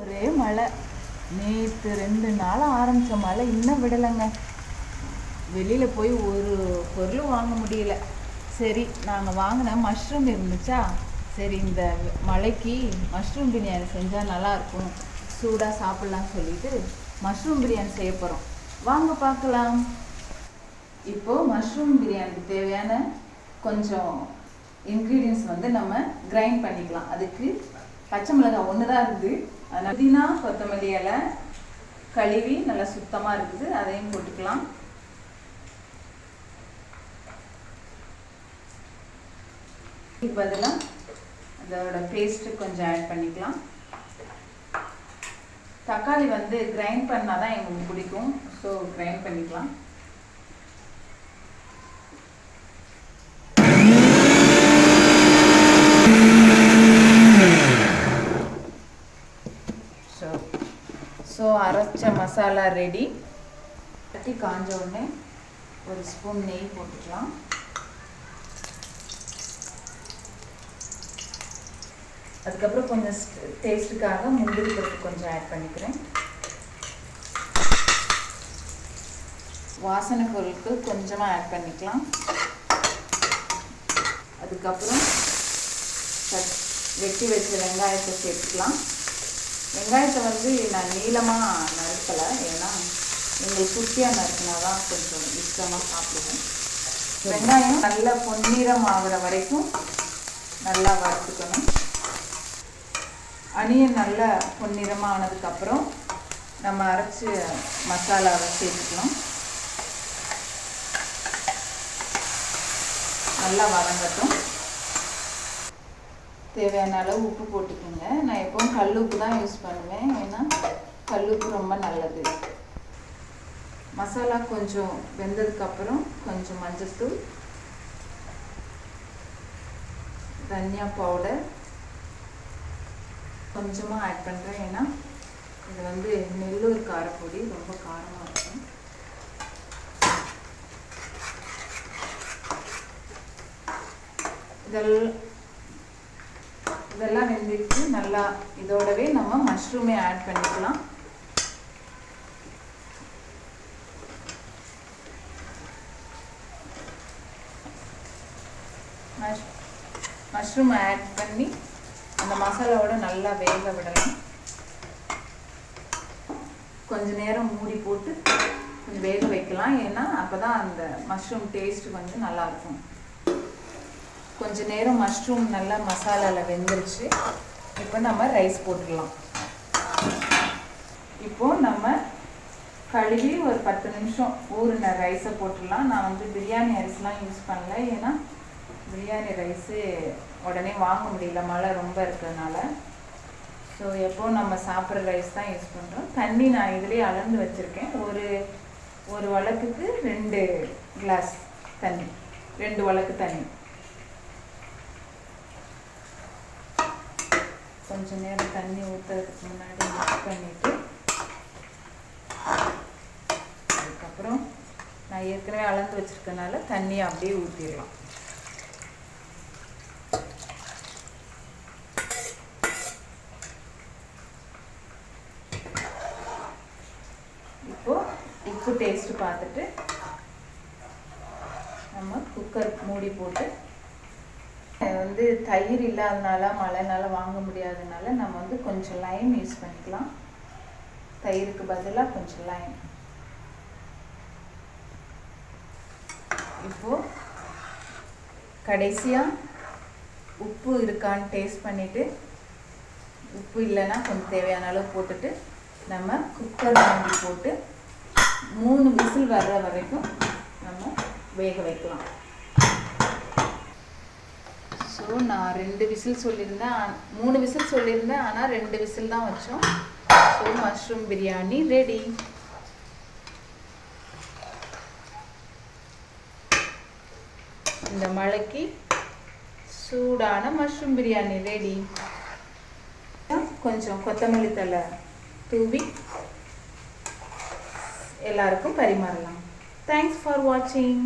ஒரே மழை. நேற்று 2 நாள் ஆரம்பித்த மழை இன்னும் விடலைங்க. வெளியில் போய் ஒரு பொருளும் வாங்க முடியல. சரி, நாங்கள் வாங்கின மஷ்ரூம் இருந்துச்சா, சரி இந்த மழைக்கு மஷ்ரூம் பிரியாணி செஞ்சால் நல்லாயிருக்கும், சூடாக சாப்பிட்லான்னு சொல்லிட்டு மஷ்ரூம் பிரியாணி செய்ய போகிறோம். வாங்க பார்க்கலாம். இப்போது மஷ்ரூம் பிரியாணிக்கு தேவையான கொஞ்சம் இன்க்ரீடியன்ஸ் நம்ம கிரைண்ட் பண்ணிக்கலாம். அதுக்கு பச்சை மிளகாய் 1 தான் இருக்குது. அதனால் புதினா, கொத்தமல்லி இலை கழுவி நல்லா சுத்தமாக இருக்குது, அதையும் போட்டுக்கலாம். இதுக்கு பதிலாக அதோட பேஸ்ட்டு கொஞ்சம் ஆட் பண்ணிக்கலாம். தக்காளி கிரைண்ட் பண்ணால் தான் எங்களுக்கு பிடிக்கும், ஸோ கிரைண்ட் பண்ணிக்கலாம். ஸோ அரைச்ச மசாலா ரெடி. தட்டி காஞ்ச உடனே 1 ஸ்பூன் நெய் போட்டுக்கலாம். அதுக்கப்புறம் கொஞ்சம் டேஸ்ட்டுக்காக முந்திரி பருப்பு கொஞ்சம் ஆட் பண்ணிக்கிறேன். வாசனை பொருட்கள் கொஞ்சமாக ஆட் பண்ணிக்கலாம். அதுக்கப்புறம் வெட்டி வச்ச வெங்காயத்தை சேர்த்துக்கலாம். வெங்காயத்தை நான் நீளமாக நறுக்கலை, ஏன்னா எங்களுக்கு குட்டியாக நறுக்கினா தான் கொஞ்சம் இஷ்டமாக சாப்பிடுவோம். வெங்காயம் நல்லா பொன்னிறம் ஆகிற வரைக்கும் நல்லா வறுத்துக்கணும். அணியன் நல்லா பொன்னிறமாக ஆனதுக்கப்புறம் நம்ம அரைச்சி மசாலாவை சேர்த்துக்கலாம். நல்லா வதங்கட்டும். தேவையான அளவு உப்பு போட்டுக்கோங்க. நான் எப்பவும் கல் உப்பு தான் யூஸ் பண்ணுவேன், ஏன்னா கல் உப்பு ரொம்ப நல்லது. மசாலா கொஞ்சம் வெந்ததுக்கப்புறம் கொஞ்சம் மஞ்சள்தூள், தனியா பவுடர் கொஞ்சமாக ஆட் பண்ணுறேன், ஏன்னா இது நெல்லூர் காரப்பொடி, ரொம்ப காரமாக இருக்கும். இதெல்லாம் வெந்துட்டு நல்லா இதோடவே நம்ம மஷ்ரூமே ஆட் பண்ணிக்கலாம். மஷ்ரூம் ஆட் பண்ணி அந்த மசாலாவோட நல்லா வேக விடலாம். கொஞ்ச நேரம் மூடி போட்டு கொஞ்சம் வேக வைக்கலாம், ஏன்னா அப்போ தான் அந்த மஷ்ரூம் டேஸ்ட் நல்லாயிருக்கும். கொஞ்ச நேரம் மஷ்ரூம் நல்லா மசாலாவில் வெந்துருச்சு. இப்போ நம்ம ரைஸ் போட்டுடலாம். இப்போது நம்ம கழுவி ஒரு 10 நிமிஷம் ஊறின ரைஸை போட்டுடலாம். நான் பிரியாணி அரிசிலாம் யூஸ் பண்ணல, ஏன்னா பிரியாணி ரைஸு உடனே வாங்க முடியல, மழை ரொம்ப இருக்கிறதுனால. ஸோ எப்போது நம்ம சாப்பிட்ற ரைஸ் தான் யூஸ் பண்ணுறோம். தண்ணி நான் இதிலே அளந்து வச்சுருக்கேன். ஒரு வழக்குக்கு 2 கிளாஸ் தண்ணி, 2 வழக்கு தண்ணி. கொஞ்சம் நேரம் தண்ணி ஊற்றுறதுக்கு முன்னாடி மிக்ஸ் பண்ணிவிட்டு, அதுக்கப்புறம் நான் ஏற்கனவே அளந்து வச்சுருக்கனால தண்ணியை அப்படியே ஊற்றிடலாம். இப்போது உப்பு டேஸ்ட்டு பார்த்துட்டு நம்ம குக்கர் மூடி போட்டு, தயிர் இல்லாதனால மழைனால வாங்க முடியாதனால நம்ம கொஞ்சம் லைம் யூஸ் பண்ணிக்கலாம். தயிருக்கு பதிலாக கொஞ்சம் லைம். இப்போது கடைசியாக உப்பு இருக்கான்னு டேஸ்ட் பண்ணிவிட்டு, உப்பு இல்லைன்னா கொஞ்சம் தேவையான அளவு போட்டுட்டு நம்ம குக்கர் மூடி போட்டு 3 விசில் வர்ற வரைக்கும் நம்ம வேக வைக்கலாம். ஸோ நான் 2 விசில் சொல்லியிருந்தேன், 3 விசில் சொல்லியிருந்தேன், ஆனால் 2 விசில் தான் வச்சோம். So mushroom biryani ready. இந்த மழைக்கு சூடான மஷ்ரூம் பிரியாணி ரெடி. கொஞ்சம் கொத்தமல்லி தழை தூவி எல்லாருக்கும் பரிமாறலாம். தேங்க்ஸ் ஃபார் வாட்சிங்.